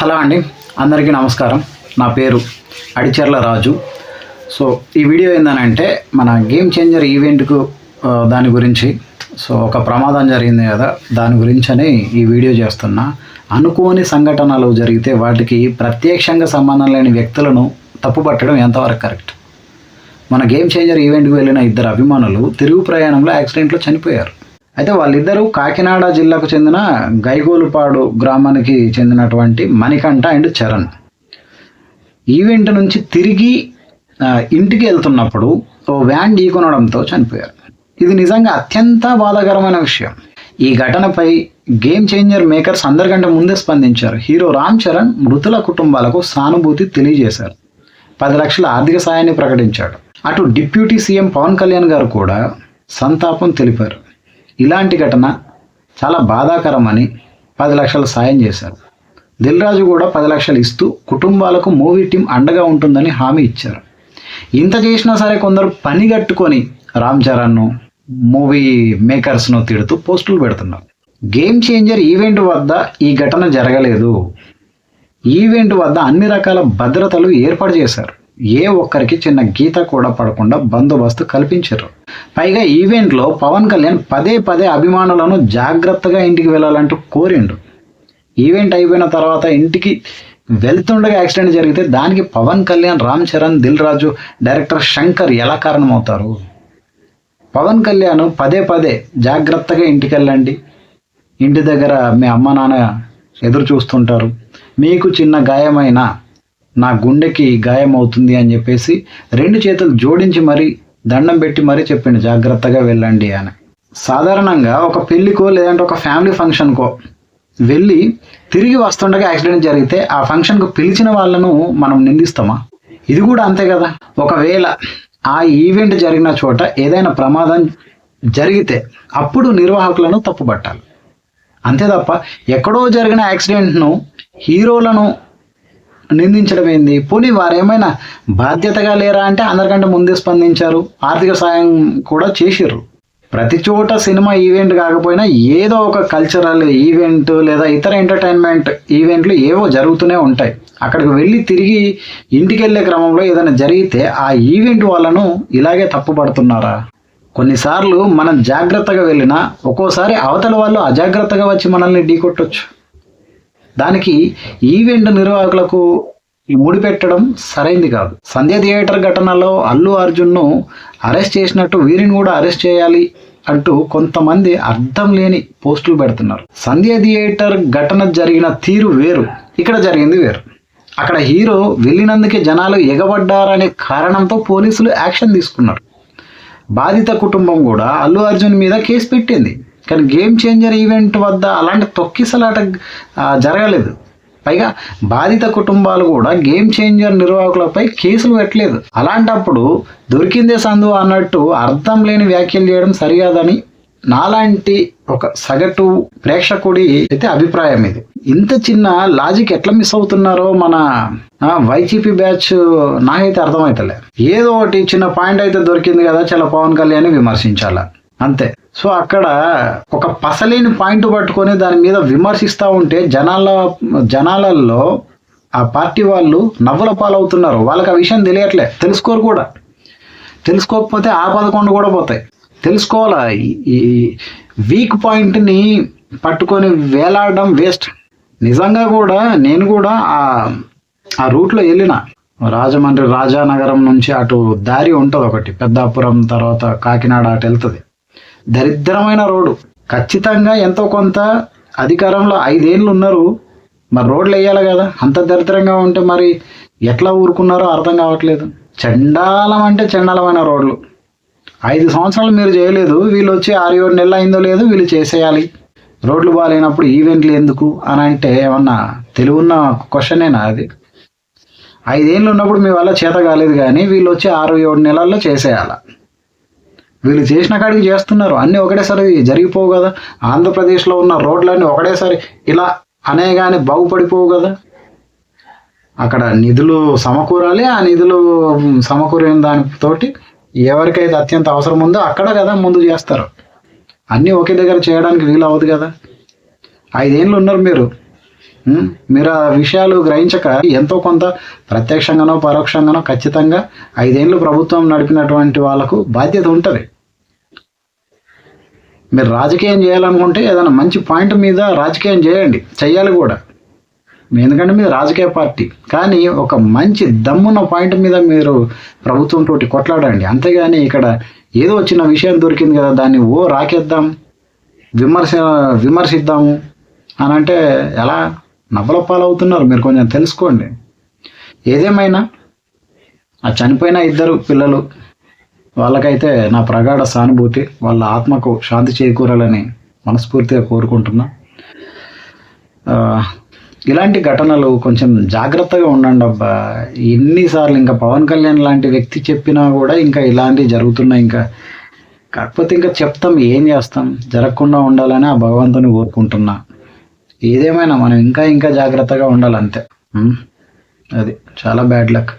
Hello అండి, అందరికీ నమస్కారం. నా పేరు అడిచెర్ల రాజు. సో ఈ వీడియో ఏంటంటే మన గేమ్ చేంజర్ ఈవెంట్కు దాని గురించి. సో ఒక ప్రమాదం జరిగింది కదా, దాని గురించని ఈ వీడియో చేస్తున్నా. అనుకోని సంఘటనలు జరిగితే వాటికి ప్రత్యక్షంగా సంబంధం లేని వ్యక్తులను తప్పుపట్టడం ఎంతవరకు కరెక్ట్? మన గేమ్ చేంజర్ ఈవెంట్కి వెళ్ళిన ఇద్దరు అభిమానులు తిరుగు ప్రయాణంలో యాక్సిడెంట్లో చనిపోయారు. అయితే వాళ్ళిద్దరూ కాకినాడ జిల్లాకు చెందిన గైగోలుపాడు గ్రామానికి చెందినటువంటి మణికంఠ అండ్ చరణ్. ఈవెంట్ నుంచి తిరిగి ఇంటికి వెళ్తున్నప్పుడు ఓ వ్యాన్ ఢీకొనడంతో చనిపోయారు. ఇది నిజంగా అత్యంత బాధాకరమైన విషయం. ఈ ఘటనపై గేమ్ చేంజర్ మేకర్స్ అందరికంటే ముందే స్పందించారు. హీరో రామ్ చరణ్ మృతుల కుటుంబాలకు సానుభూతి తెలియజేశారు. 10 లక్షల ఆర్థిక సాయాన్ని ప్రకటించాడు. అటు డిప్యూటీ సీఎం పవన్ కళ్యాణ్ గారు కూడా సంతాపం తెలిపారు. ఇలాంటి ఘటన చాలా బాధాకరమని 10 లక్షల సాయం చేశారు. దిల్ రాజు కూడా 10 లక్షలు ఇస్తూ కుటుంబాలకు మూవీ టీం అండగా ఉంటుందని హామీ ఇచ్చారు. ఇంత చేసినా సరే కొందరు పని కట్టుకొని రామ్ చరణ్ను, మూవీ మేకర్స్ను తిడుతూ పోస్టులు పెడుతున్నారు. గేమ్ చేంజర్ ఈవెంట్ వద్ద ఈ ఘటన జరగలేదు. ఈవెంట్ వద్ద అన్ని రకాల భద్రతలు ఏర్పాటు చేశారు. ఏ ఒక్కరికి చిన్న గీత కూడా పడకుండా బందోబస్తు కల్పించారు. పైగా ఈవెంట్లో పవన్ కళ్యాణ్ పదే అభిమానులను జాగ్రత్తగా ఇంటికి వెళ్ళాలంటూ కోరిండు. ఈవెంట్ అయిపోయిన తర్వాత ఇంటికి వెళ్తుండగా యాక్సిడెంట్ జరిగితే దానికి పవన్ కళ్యాణ్, రామ్ చరణ్, దిల్ రాజు, డైరెక్టర్ శంకర్ ఎలా కారణమవుతారు? పవన్ కళ్యాణ్ పదే జాగ్రత్తగా ఇంటికి వెళ్ళండి, ఇంటి దగ్గర మీ అమ్మ నాన్న ఎదురు చూస్తుంటారు, మీకు చిన్న గాయమైన నా గుండెకి గాయం అవుతుంది అని చెప్పేసి 2 చేతులు జోడించి మరీ దండం పెట్టి మరీ చెప్పిండు జాగ్రత్తగా వెళ్ళండి అని. సాధారణంగా ఒక పెళ్ళికో లేదంటే ఒక ఫ్యామిలీ ఫంక్షన్కో వెళ్ళి తిరిగి వస్తుండగా యాక్సిడెంట్ జరిగితే ఆ ఫంక్షన్కు పిలిచిన వాళ్ళను మనం నిందిస్తామా? ఇది కూడా అంతే కదా. ఒకవేళ ఆ ఈవెంట్ జరిగిన చోట ఏదైనా ప్రమాదం జరిగితే అప్పుడు నిర్వాహకులను తప్పుపట్టాలి. అంతే తప్ప ఎక్కడో జరిగిన యాక్సిడెంట్ను హీరోలను నిందించడం ఏంది? పోనీ వారేమైనా బాధ్యతగా లేరా అంటే అందరికంటే ముందే స్పందించారు, ఆర్థిక సాయం కూడా చేసిర్రు. ప్రతి చోట సినిమా ఈవెంట్ కాకపోయినా ఏదో ఒక కల్చరల్ ఈవెంట్ లేదా ఇతర ఎంటర్టైన్మెంట్ ఈవెంట్లు ఏవో జరుగుతూనే ఉంటాయి. అక్కడికి వెళ్ళి తిరిగి ఇంటికి వెళ్ళే క్రమంలో ఏదైనా జరిగితే ఆ ఈవెంట్ వాళ్ళను ఇలాగే తప్పుపడుతున్నారా? కొన్నిసార్లు మనం జాగ్రత్తగా వెళ్ళినా ఒక్కోసారి అవతల వాళ్ళు అజాగ్రత్తగా వచ్చి మనల్ని ఢీకొట్టొచ్చు. దానికి ఈవెంట్ నిర్వాహకులకు ముడిపెట్టడం సరైంది కాదు. సంధ్య థియేటర్ ఘటనలో అల్లు అర్జున్ను అరెస్ట్ చేసినట్టు వీరిని కూడా అరెస్ట్ చేయాలి అంటూ కొంతమంది అర్థం లేని పోస్టులు పెడుతున్నారు. సంధ్య థియేటర్ ఘటన జరిగిన తీరు వేరు, ఇక్కడ జరిగింది వేరు. అక్కడ హీరో వెళ్ళినందుకే జనాలు ఎగబడ్డారనే కారణంతో పోలీసులు యాక్షన్ తీసుకున్నారు. బాధిత కుటుంబం కూడా అల్లు అర్జున్ మీద కేసు పెట్టింది. కానీ గేమ్ చేంజర్ ఈవెంట్ వద్ద అలాంటి తొక్కిసలాట జరగలేదు. పైగా బాధిత కుటుంబాలు కూడా గేమ్ చేంజర్ నిర్వాహకులపై కేసులు పెట్టలేదు. అలాంటప్పుడు దొరికిందే సందు అన్నట్టు అర్థం లేని వ్యాఖ్యలు చేయడం సరికాదని నాలాంటి ఒక సగటు ప్రేక్షకుడి అయితే అభిప్రాయం. ఇది ఇంత చిన్న లాజిక్ ఎట్లా మిస్ అవుతున్నారో మన వైసీపీ బ్యాచ్ నాకైతే అర్థమవుతలే. ఏదో ఒకటి చిన్న పాయింట్ అయితే దొరికింది కదా, చాలా పవన్ కళ్యాణ్ విమర్శించాల అంతే. సో అక్కడ ఒక పసలేని పాయింట్ పట్టుకొని దాని మీద విమర్శిస్తూ ఉంటే జనాలలో ఆ పార్టీ వాళ్ళు నవ్వుల పాలవుతున్నారు. వాళ్ళకి ఆ విషయం తెలియట్లే, తెలుసుకోరు కూడా. తెలుసుకోకపోతే ఆ 11 కూడా పోతాయి. తెలుసుకోవాలా? ఈ వీక్ పాయింట్ని పట్టుకొని వేలాడడం వేస్ట్. నిజంగా కూడా నేను కూడా ఆ రూట్లో వెళ్ళిన రాజమండ్రి రాజానగరం నుంచి అటు దారి ఉంటుంది ఒకటి, పెద్దాపురం తర్వాత కాకినాడ అటు వెళ్తుంది. దరిద్రమైన రోడ్డు. ఖచ్చితంగా ఎంతో కొంత అధికారంలో 5 ఏళ్ళు ఉన్నారు, మరి రోడ్లు వేయాలి కదా. అంత దరిద్రంగా ఉంటే మరి ఎట్లా ఊరుకున్నారో అర్థం కావట్లేదు. చండాలం అంటే చండాలమైన రోడ్లు. 5 సంవత్సరాలు మీరు చేయలేదు, వీళ్ళు వచ్చి 6-7 నెలలు అయిందో లేదు, వీళ్ళు చేసేయాలి. రోడ్లు బాగాలేనప్పుడు ఈవెంట్లు ఎందుకు అని అంటే ఏమన్నా తెలివున్న క్వశ్చనేనా అది? 5 ఏళ్ళు ఉన్నప్పుడు మీ వల్ల చేత కాలేదు, కానీ వీళ్ళు వచ్చి 6-7 నెలల్లో చేసేయాలి. వీళ్ళు చేసిన కాడికి చేస్తున్నారు. అన్నీ ఒకటేసారి జరిగిపోవు కదా. ఆంధ్రప్రదేశ్లో ఉన్న రోడ్లన్నీ ఒకటేసారి ఇలా అనేగానే బాగుపడిపోవు కదా. అక్కడ నిధులు సమకూరాలి. ఆ నిధులు సమకూరిన దానితోటి ఎవరికైతే అత్యంత అవసరం ఉందో అక్కడ కదా ముందు చేస్తారు. అన్నీ ఒకే దగ్గర చేయడానికి వీలు అవ్వదు కదా. 5 ఏళ్ళు ఉన్నారు మీరు. మీరు ఆ విషయాలు గ్రహించక ఎంతో కొంత ప్రత్యక్షంగానో పరోక్షంగానో ఖచ్చితంగా 5 ఏళ్ళు ప్రభుత్వం నడిపినటువంటి వాళ్ళకు బాధ్యత ఉంటుంది. మీరు రాజకీయం చేయాలనుకుంటే ఏదైనా మంచి పాయింట్ మీద రాజకీయం చేయండి, చెయ్యాలి కూడా. ఎందుకంటే మీరు రాజకీయ పార్టీ, కానీ ఒక మంచి దమ్మున్న పాయింట్ మీద మీరు ప్రభుత్వంతో కొట్లాడండి. అంతేగాని ఇక్కడ ఏదో చిన్న విషయం దొరికింది కదా దాన్ని రాకేద్దాం, విమర్శిద్దాము అని అంటే ఎలా నవ్వుల పాలవుతున్నారు. మీరు కొంచెం తెలుసుకోండి. ఏదేమైనా ఆ చనిపోయిన 2 పిల్లలు వాళ్ళకైతే నా ప్రగాఢ సానుభూతి, వాళ్ళ ఆత్మకు శాంతి చేకూరాలని మనస్ఫూర్తిగా కోరుకుంటున్నా. ఇలాంటి ఘటనలు కొంచెం జాగ్రత్తగా ఉండండి అబ్బా. ఎన్నిసార్లు ఇంకా పవన్ కళ్యాణ్ లాంటి వ్యక్తి చెప్పినా కూడా ఇంకా ఇలాంటివి జరుగుతున్నాయి. ఇంకా కాకపోతే ఇంకా చెప్తాం, ఏం చేస్తాం, జరగకుండా ఉండాలని ఆ భగవంతుని కోరుకుంటున్నా. ఏదేమైనా మనం ఇంకా జాగ్రత్తగా ఉండాలంతే. అది చాలా బ్యాడ్ లక్.